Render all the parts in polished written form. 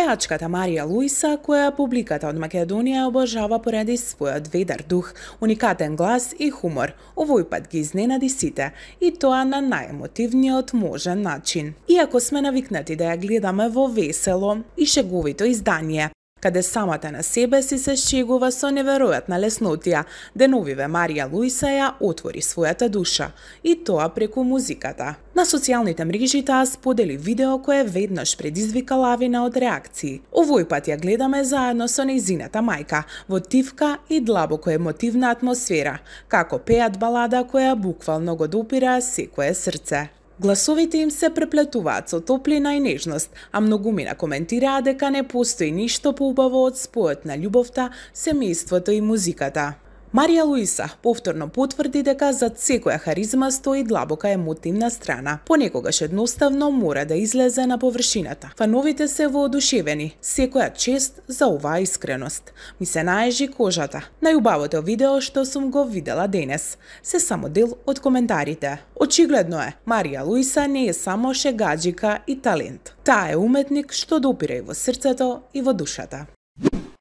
Пеачката Марија Луиса, која публиката од Македонија обожава поради својот ведар дух, уникатен глас и хумор, овој пат ги изненади сите, и тоа на најемотивниот можен начин. Иако сме навикнати да ја гледаме во весело и шеговито издание, каде самата на себе си се шегува со неверојатна леснотија, деновиве Марија Луиса ја отвори својата душа, и тоа преку музиката. На социјалните мрежи таа сподели видео кое веднаш предизвика лавина од реакции. Овој пат ја гледаме заедно со нејзината мајка, во тивка и длабоко емотивна атмосфера, како пеат балада која буквално го допира секое срце. Гласовите им се преплетуваат со топлина и нежност, а многумина коментираа дека не постои ништо поубаво од спојот на љубовта, семејството и музиката. Марија Луиса повторно потврди дека зад секоја харизма стои длабока емотивна страна. Понекогаш едноставно мора да излезе на површината. Фановите се воодушевени, секоја чест за оваа искреност. Ми се наежи кожата. Најубавото видео што сум го видела денес. Се само дел од коментарите. Очигледно е, Марија Луиса не е само шегаџика и талент. Таа е уметник што допира и во срцето и во душата.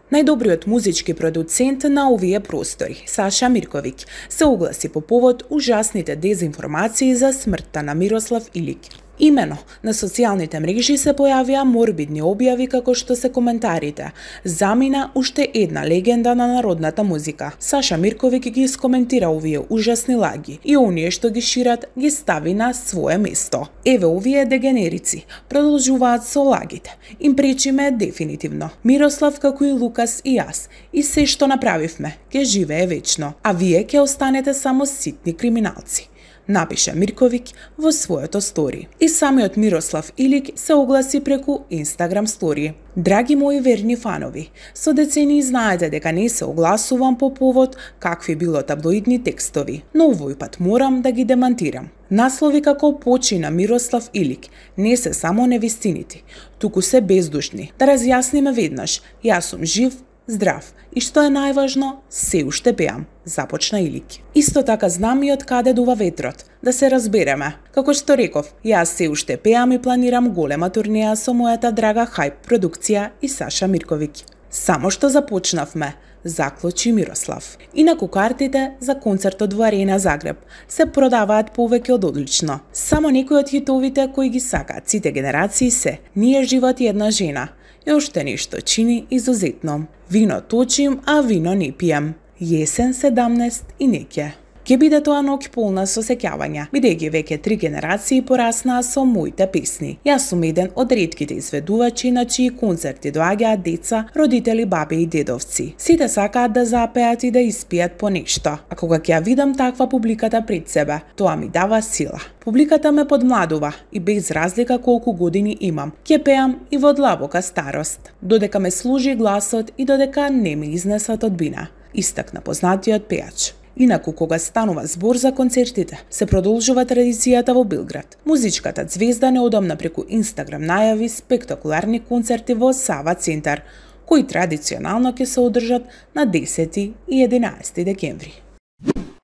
Најдобриот музички продуцент на овие простори, Саша Мирковиќ, се огласи по повод ужасните дезинформации за смртта на Мирослав Илик. Имено, на социјалните мрежи се појавија морбидни објави како што се коментарите. Замина уште една легенда на народната музика. Саша Мирковиќ ги искоментира овие ужасни лаги и оние што ги шират ги стави на свое место. Еве овие дегенерици продолжуваат со лагите. Им пречиме дефинитивно. Мирослав како и Лукас и јас и се што направивме ќе живее вечно, а вие ќе останете само ситни криминалци, напиша Мирковиќ во својото стори. И самиот Мирослав Илик се огласи преку Инстаграм стори. Драги мои верни фанови, со децении знаете дека не се огласувам по повод какви било таблоидни текстови, но овој пат морам да ги демантирам. Наслови како почина Мирослав Илик не се само невистините, туку се бездушни. Да разјасниме веднаш, јас сум жив, здрав и што е најважно, се уште пеам, започна Илик. Исто така знам и од каде дува ветрот, да се разбереме. Како што реков, јас се уште пеам и планирам голема турнеја со мојата драга Хајп продукција и Саша Мирковиќ. Само што започнавме, заклучи Мирослав. Инаку картите за концертот во Арена Загреб се продаваат повеќе од одлично. Само некои од хитовите кои ги сакаат сите генерации се "Ние живот една жена" и уште нешто чини изузетно. Вино точим, а вино не пием. Јесен 17 и неќе. Ке биде тоа ноќ полна со сеќавања, бидејќи веќе 3 генерации пораснаа со моите песни. Јас сум еден од ретките изведувачи на чии концерти доаѓаат деца, родители, баби и дедовци. Сите сакаат да запеат и да испијат по нешто. А кога ќе ја видам таква публиката пред себе, тоа ми дава сила. Публиката ме подмладува и без разлика колку години имам, ќе пеам и во длабока старост, додека ме служи гласот и додека не ми изнесат одбина, истакна познатиот пеач. Инаку, кога станува збор за концертите, се продолжува традицијата во Белград. Музичката ѕвезда неодамна преку Инстаграм најави спектакуларни концерти во Сава центар, кои традиционално ќе се одржат на 10 и 11 декември.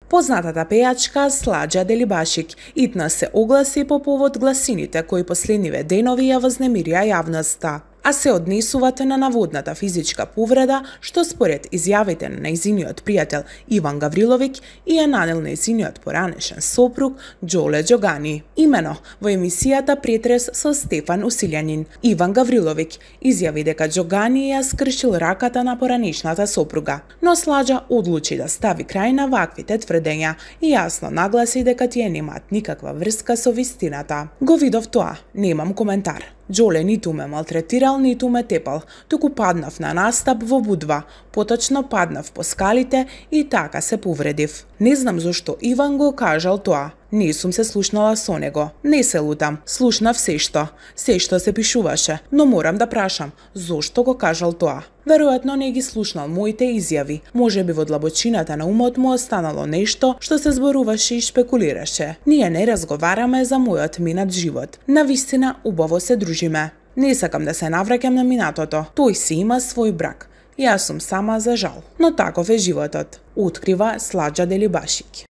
Познатата пејачка Сладжа Делибашик итна се огласи по повод гласините кои последниве денови ја вознемирија јавноста, а се однесуваат на наводната физичка повреда што според изјавите на нејзиниот пријател Иван Гавриловиќ и ја нанел нејзиниот поранешен сопруг Џоле Џогани. Имено во емисијата Претрес со Стефан Усилјанин, Иван Гавриловиќ изјави дека Џогани ја скршил раката на поранешната сопруга, но Сладжа одлучи да стави крај на ваквите тврдења и јасно нагласи дека тие немаат никаква врска со вистината. Го видов тоа, немам коментар. Џоле ниту ме малтретирал, ниту ме тепал, туку паднав на настап во Будва, поточно паднав по скалите и така се повредив. Не знам зошто Иван го кажал тоа. Не сум се слушнала со него. Не се лутам, слушнав се што се пишуваше, но морам да прашам, зошто го кажал тоа? Веројатно не ги слушнал моите изјави. Можеби во длабочината на умот му останало нешто што се зборуваше и шпекулираше. Ние не разговараме за мојот минат живот. Навистина убаво се дружиме. Не сакам да се навраќам на минатото. Тој си има свој брак. Јас сум сама за жал. Но таков е животот, открива Сладжа Делибашик.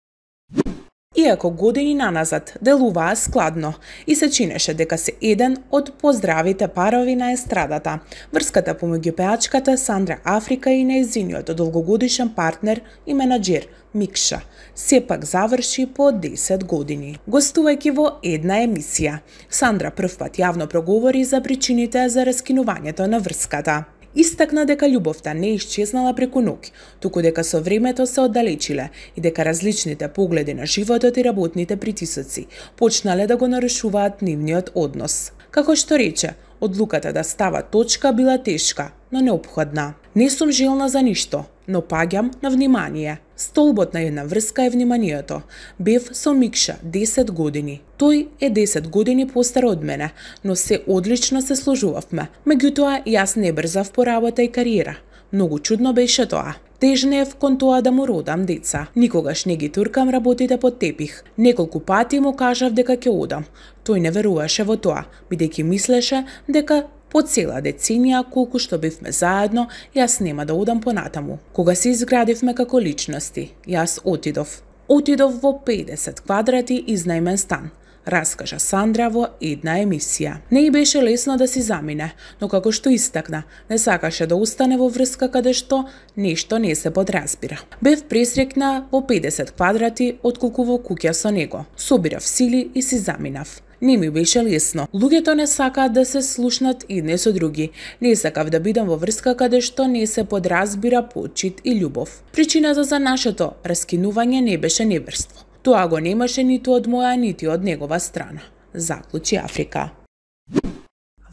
Иако години наназад делуваа складно и се чинеше дека се еден од поздравите парови на естрадата, врската помеѓу пеачката Сандра Африка и нејзиниот долгогодишен партнер и менаџер Микша сепак заврши по 10 години. Гостувајќи во една емисија, Сандра првпат јавно проговори за причините за раскинувањето на врската. Истакна дека љубовта не исчезнала преку ноќ, туку дека со времето се оддалечиле и дека различните погледи на животот и работните притисоци почнале да го нарушуваат нивниот однос. Како што рече, одлуката да става точка била тешка, но неопходна. Не сум желна за ништо, но паѓам на внимание. Столбот на една врска е вниманието. Бев со Микша 10 години. Тој е 10 години постар од мене, но се одлично се сложувавме. Меѓутоа, јас не брзав по работа и кариера. Многу чудно беше тоа. Тежнеев кон тоа да му родам деца. Никогаш не ги туркам работите под тепих. Неколку пати му кажав дека ќе одам. Тој не веруваше во тоа, бидејќи мислеше дека по цела деценија колку што бевме заедно, јас нема да одам понатаму. Кога се изградивме како личности, јас отидов. Отидов во 50 квадрати изнајмен стан, раскажа Сандра во една емисија. Не и беше лесно да си замине, но како што истакна, не сакаше да остане во врска каде што нешто не се подразбира. Бев пресрекна во 50 квадрати отколку во куќа со него. Собирав сили и си заминав. Не ми беше лесно. Луѓето не сакаат да се слушнат едни со други. Не сакав да бидам во врска каде што не се подразбира почит и љубов. Причината за нашето раскинување не беше неверство. Тоа го немаше ниту од моја, нити од негова страна, заклучи Африка.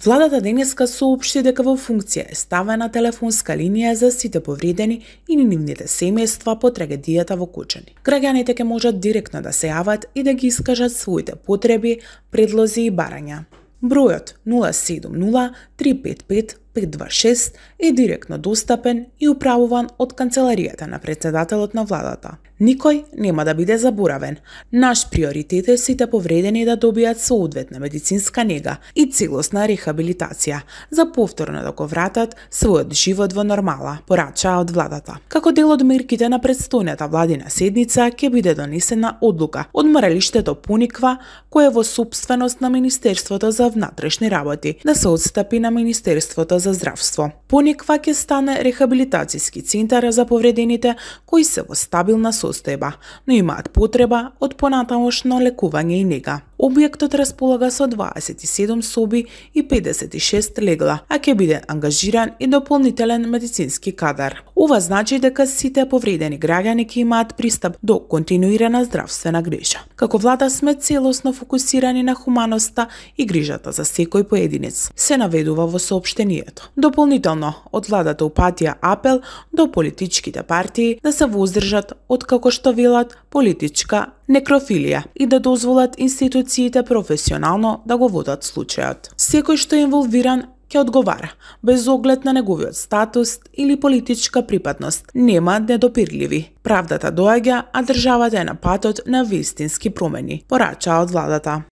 Владата денеска соопшти дека во функција е ставена телефонска линија за сите повредени и нивните семејства по трагедијата во Кочани. Граѓаните ќе можат директно да се јават и да ги искажат своите потреби, предлози и барања. Бројот 070 355 526 е директно достапен и управуван од канцеларијата на председателот на владата. Никој нема да биде заборавен. Наш приоритет е сите повредени да добијат соодветна медицинска нега и целосна рехабилитација за повторно да го вратат својот живот во нормала, порачаа од владата. Како дел од мерките на предстојната владина седница ќе биде донесена одлука одморалиштето Пониква, кое е во сопственост на Министерството за внатрешни работи, да се отстапи на Министерството за здравство. Пониква ќе стане рехабилитацијски центар за повредените кои се во стабилна состојба, но имаат потреба од понатамошно лекување и нега. Објектот располага со 27 соби и 56 легла, а ќе биде ангажиран и дополнителен медицински кадар. Ова значи дека сите повредени граѓани ќе имаат пристап до континуирана здравствена грижа. Како влада сме целосно фокусирани на хуманоста и грижата за секој поединец, се наведува во соопштението. Дополнително, од владата упатија апел до политичките партии да се воздржат од, како што велат, политичка некрофилија и да дозволат институциите професионално да го водат случајот. Секој што е инволвиран ќе одговара, без оглед на неговиот статус или политичка припадност. Нема недопирливи. Правдата доаѓа, а државата е на патот на вистински промени, порачаа од владата.